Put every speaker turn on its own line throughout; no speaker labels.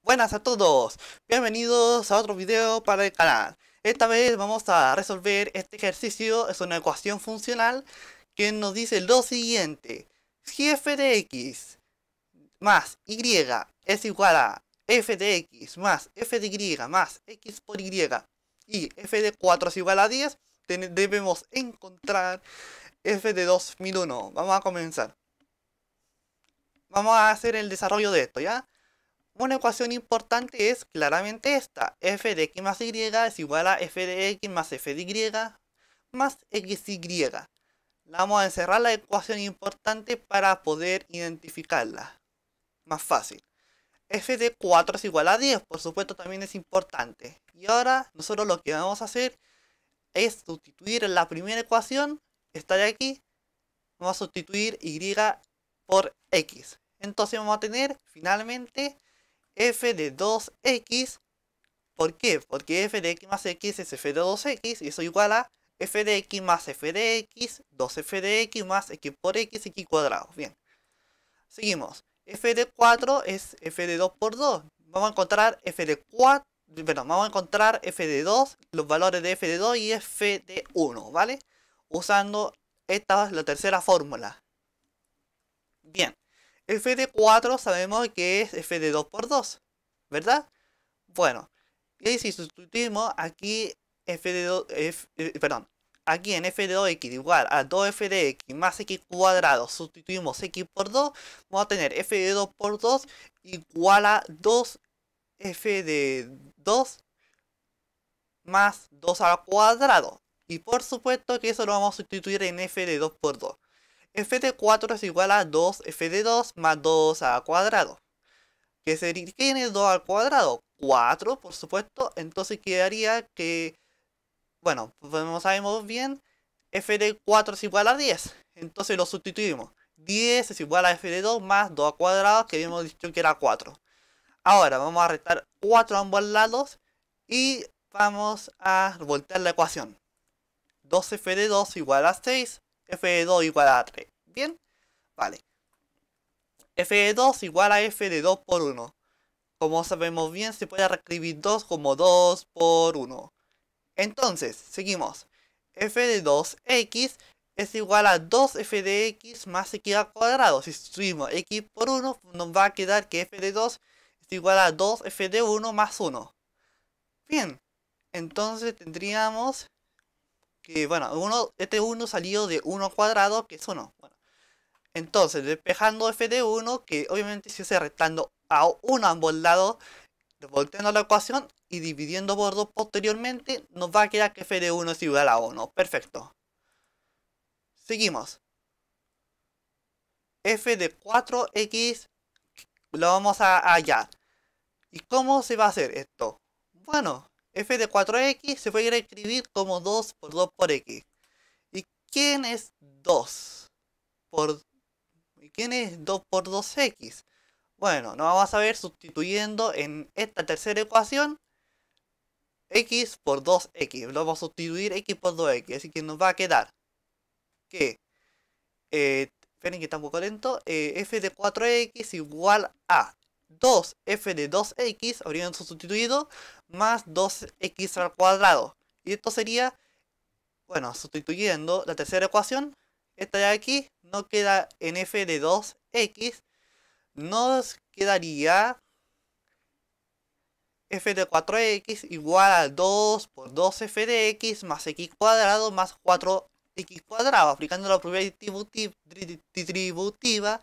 Buenas a todos, bienvenidos a otro video para el canal. Esta vez vamos a resolver este ejercicio, es una ecuación funcional que nos dice lo siguiente. Si f de x más y es igual a f de x más f de y más x por y f de 4 es igual a 10, debemos encontrar f de 2001. Vamos a comenzar. Vamos a hacer el desarrollo de esto, ¿ya? Una ecuación importante es claramente esta. F de x más y es igual a f de x más f de y más xy. Vamos a encerrar la ecuación importante para poder identificarla. Más fácil. F de 4 es igual a 10, por supuesto también es importante. Y ahora nosotros lo que vamos a hacer es sustituir en la primera ecuación, esta de aquí, vamos a sustituir y por x. Entonces vamos a tener finalmente f de 2x. ¿Por qué? Porque f de x más x es f de 2x y eso igual a f de x más f de x, 2f de x más x por x cuadrado. Bien. Seguimos. F de 4 es f de 2 por 2. Vamos a encontrar f de 4. Perdón, vamos a encontrar f de 2, los valores de f de 2 y f de 1, ¿vale? Usando esta, la tercera fórmula. Bien. F de 4 sabemos que es f de 2 por 2, ¿verdad? Bueno, y si sustituimos aquí f de 2, aquí en f de 2x igual a 2f de x más x cuadrado, sustituimos x por 2, vamos a tener f de 2 por 2 igual a 2f de 2 más 2 al cuadrado. Y por supuesto que eso lo vamos a sustituir en f de 2 por 2. F de 4 es igual a 2f de 2 más 2 al cuadrado. ¿Qué sería? ¿Quién es 2 al cuadrado? 4, por supuesto. Entonces quedaría que, bueno, como sabemos bien, f de 4 es igual a 10. Entonces lo sustituimos. 10 es igual a f de 2 más 2 al cuadrado, que habíamos dicho que era 4. Ahora vamos a restar 4 a ambos lados y vamos a voltear la ecuación. 2f de 2 igual a 6. F de 2 igual a 3. ¿Bien? Vale. F de 2 igual a f de 2 por 1. Como sabemos bien, se puede reescribir 2 como 2 por 1. Entonces, seguimos. F de 2x es igual a 2f de x más x al cuadrado. Si sustituimos x por 1, nos va a quedar que f de 2 es igual a 2f de 1 más 1. Bien. Entonces tendríamos que, bueno, este 1 salió de 1 al cuadrado, que es 1. Bueno, entonces, despejando f de 1, que obviamente se hace restando a 1 a ambos lados, volteando la ecuación y dividiendo por 2 posteriormente, nos va a quedar que f de 1 es igual a 1. Perfecto. Seguimos. F de 4x lo vamos a hallar. ¿Y cómo se va a hacer esto? Bueno, f de 4x se puede escribir como 2 por 2 por x. ¿Y quién es 2 por ¿Y quién es 2 por 2x? Bueno, nos vamos a ver sustituyendo en esta tercera ecuación x por 2x. Lo vamos a sustituir x por 2x. Así que nos va a quedar que, esperen que está un poco lento, f de 4x igual a 2f de 2x, habrían sustituido, más 2x al cuadrado. Y esto sería, bueno, sustituyendo la tercera ecuación, esta de aquí, no queda en f de 2x, nos quedaría f de 4x igual a 2 por 2f de x más x cuadrado más 4x cuadrado. Aplicando la propiedad distributiva,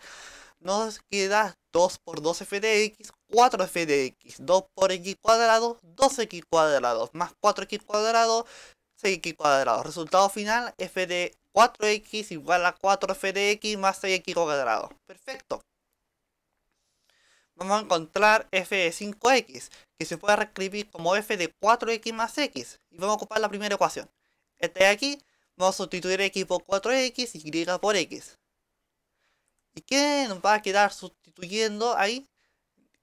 nos queda 2 por 2f de x, 4f de x, 2 por x cuadrado, 2x cuadrado, más 4x cuadrado, 6x cuadrado. Resultado final, f de 4x igual a 4f de x más 6x cuadrado. Perfecto. Vamos a encontrar f de 5x, que se puede reescribir como f de 4x más x. Y vamos a ocupar la primera ecuación. Esta de aquí, vamos a sustituir x por 4x y y por x. ¿Y qué nos va a quedar sustituyendo ahí?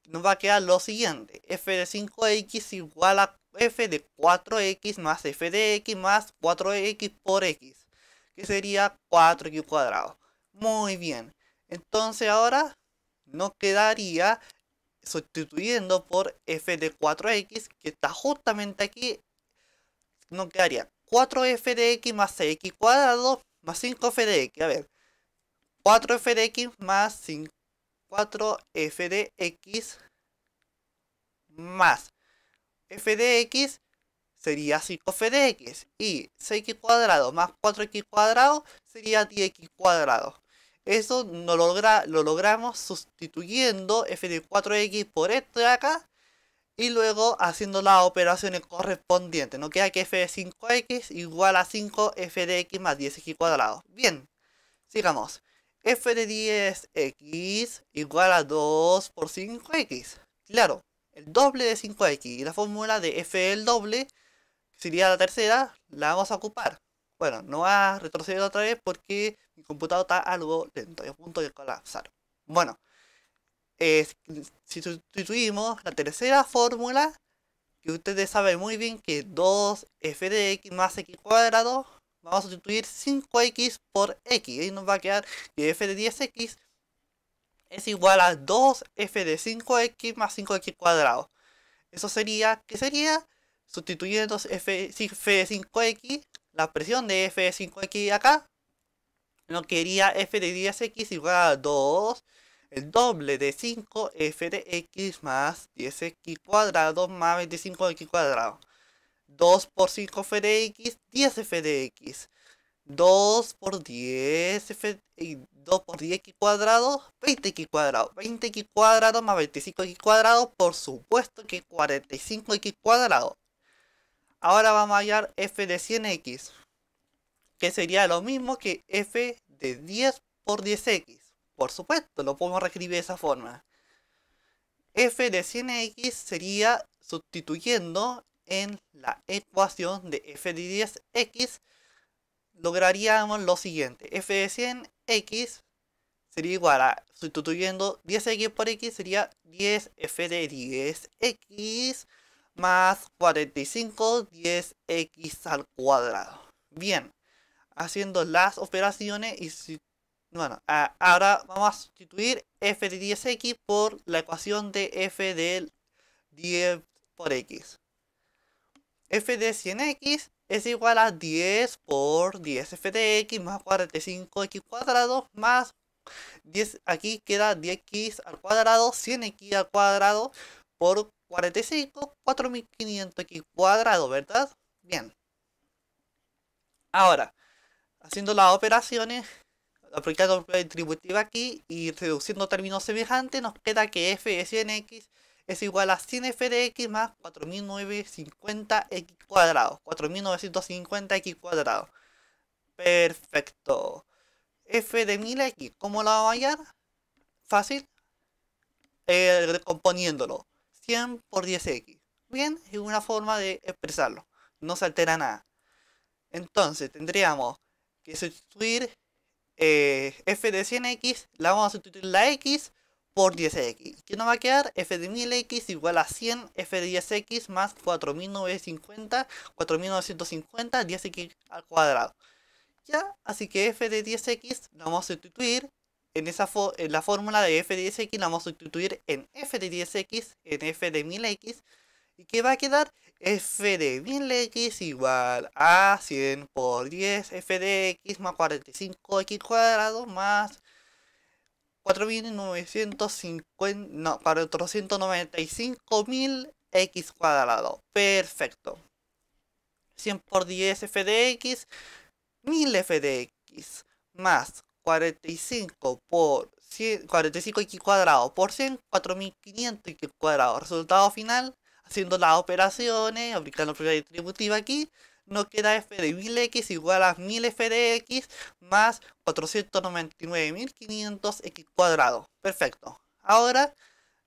Nos va a quedar lo siguiente. F de 5x igual a f de 4x más f de x más 4x por x, que sería 4x cuadrado. Muy bien. Entonces ahora nos quedaría sustituyendo por f de 4x, que está justamente aquí, nos quedaría 4f de x más 6x cuadrado más 5f de x. A ver, 4f de x más 4f de x más f de x sería 5f de x, y 6x cuadrado más 4x cuadrado sería 10x cuadrado. Eso lo logramos sustituyendo f de 4x por esto de acá, y luego haciendo las operaciones correspondientes. Nos queda que f de 5x igual a 5f de x más 10x cuadrado. Bien, sigamos. F de 10x igual a 2 por 5x. Claro, el doble de 5x. Y la fórmula de f del doble, que sería la tercera, la vamos a ocupar. Bueno, no va a retroceder otra vez porque mi computador está algo lento y a punto de colapsar. Bueno, si sustituimos la tercera fórmula, que ustedes saben muy bien que 2f de x más x cuadrado, vamos a sustituir 5x por x. Y nos va a quedar que f de 10x es igual a 2f de 5x más 5x cuadrado. Eso sería, ¿qué sería? Sustituyendo f de 5x, la presión de f de 5x acá, nos quedaría f de 10x igual a 2, el doble de 5f de x más 10x cuadrado más 25x cuadrado. 2 por 5f de x, 10f de x. 2 por 10f, 2 por 10x cuadrado, 20x cuadrado. 20x cuadrado más 25x cuadrado, por supuesto que 45x cuadrado. Ahora vamos a hallar f de 100x, que sería lo mismo que f de 10 por 10x. Por supuesto, lo podemos reescribir de esa forma. F de 100x sería, sustituyendo en la ecuación de f de 10x, lograríamos lo siguiente. F de 100x sería igual a, sustituyendo 10x por x, sería 10f de 10x más 45 10x al cuadrado. Bien, haciendo las operaciones y bueno, ahora vamos a sustituir f de 10x por la ecuación de f del 10 por x. F de 100x es igual a 10 por 10f de x más 45x cuadrado más 10, aquí queda 10x al cuadrado, 100x al cuadrado por 45, 4500x cuadrado, ¿verdad? Bien. Ahora, haciendo las operaciones, aplicando la prueba distributiva aquí y reduciendo términos semejantes, nos queda que f de 100x es igual a 100f de x más 4950x cuadrado. 4950x cuadrado. Perfecto. F de 1000x, ¿cómo lo vamos a hallar? Fácil. Recomponiéndolo. 100 por 10x. Bien, es una forma de expresarlo. No se altera nada. Entonces tendríamos que sustituir f de 100x, la vamos a sustituir la x por 10x. ¿Qué nos va a quedar? F de 1000x igual a 100 f de 10x más 4950, 4950, 10x al cuadrado. Ya, así que f de 10x la vamos a sustituir en la fórmula de f de 10x, la vamos a sustituir en f de 10x, en f de 1000x. ¿Y qué va a quedar? F de 1000x igual a 100 por 10 f de x más 45x cuadrado más 4950, no, 495.000 x cuadrado. Perfecto. 100 por 10 f de x, 1000 f de x más 45 por 100, 45x cuadrado por 100, 4500x cuadrado. Resultado final, haciendo las operaciones, aplicando la prueba distributiva aquí, nos queda f de 1000x igual a 1000f de x más 499.500x cuadrado. Perfecto. Ahora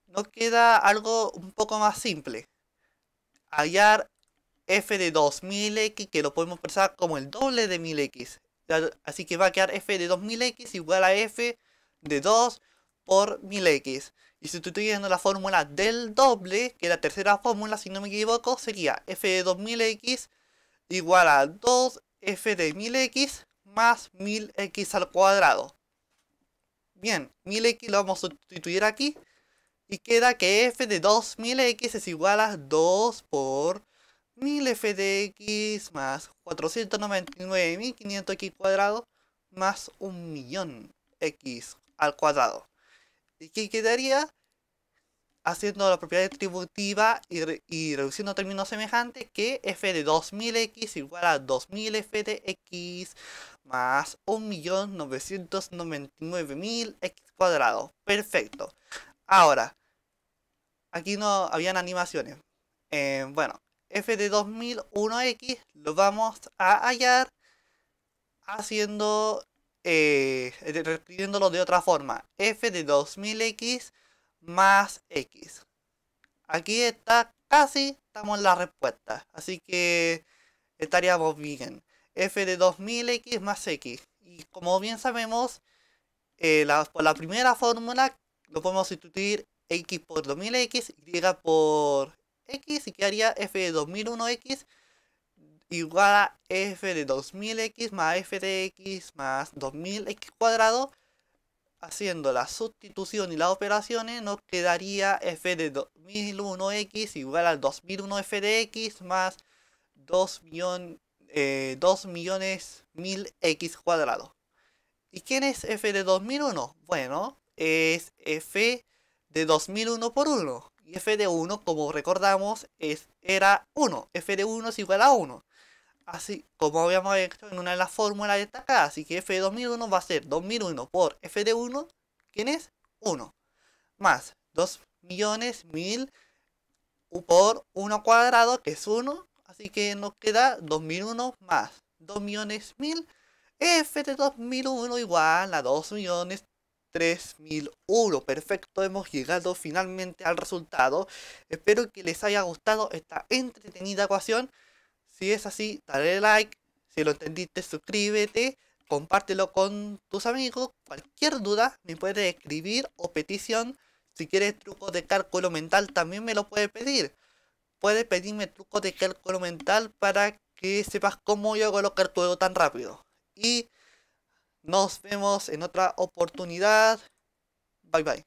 nos queda algo un poco más simple. Hallar f de 2000x, que lo podemos expresar como el doble de 1000x. Así que va a quedar f de 2000x igual a f de 2 por 1000x. Y sustituyendo la fórmula del doble, que es la tercera fórmula si no me equivoco, sería f de 2000x igual a 2f de 1000x más 1000x al cuadrado. Bien, 1000x lo vamos a sustituir aquí. Y queda que f de 2000x es igual a 2 por 1000f de x más 499.500x cuadrado más 1.000.000x al cuadrado. ¿Y qué quedaría? Haciendo la propiedad distributiva y reduciendo términos semejantes, que f de 2000x igual a 2000f de x más 1.999.000x cuadrado. Perfecto. Ahora, aquí no habían animaciones. Bueno, f de 2001x lo vamos a hallar haciendo, reescribiéndolo de otra forma. F de 2000x más x. Aquí está, casi estamos en la respuesta. Así que estaríamos bien. F de 2000x más x. Y como bien sabemos, por la primera fórmula lo podemos sustituir x por 2000x, y por x, y quedaría f de 2001x igual a f de 2000x más f de x más 2000x cuadrado. Haciendo la sustitución y las operaciones, nos quedaría f de 2001x igual al 2001f de x más 2.000.000x cuadrado. ¿Y quién es f de 2001? Bueno, es f de 2001 por 1. Y f de 1, como recordamos, era 1. F de 1 es igual a 1. Así como habíamos hecho en una de las fórmulas destacadas. Así que f de 2001 va a ser 2001 por f de 1, ¿quién es? 1. Más 2.000.000 por 1 cuadrado, que es 1. Así que nos queda 2001 más 2.000.000. F de 2001 igual a 2.003.001. Perfecto, hemos llegado finalmente al resultado. Espero que les haya gustado esta entretenida ecuación. Si es así, dale like. Si lo entendiste, suscríbete. Compártelo con tus amigos. Cualquier duda me puedes escribir o petición. Si quieres trucos de cálculo mental, también me lo puedes pedir. Puedes pedirme trucos de cálculo mental para que sepas cómo yo hago los cálculos tan rápido. Y nos vemos en otra oportunidad. Bye bye.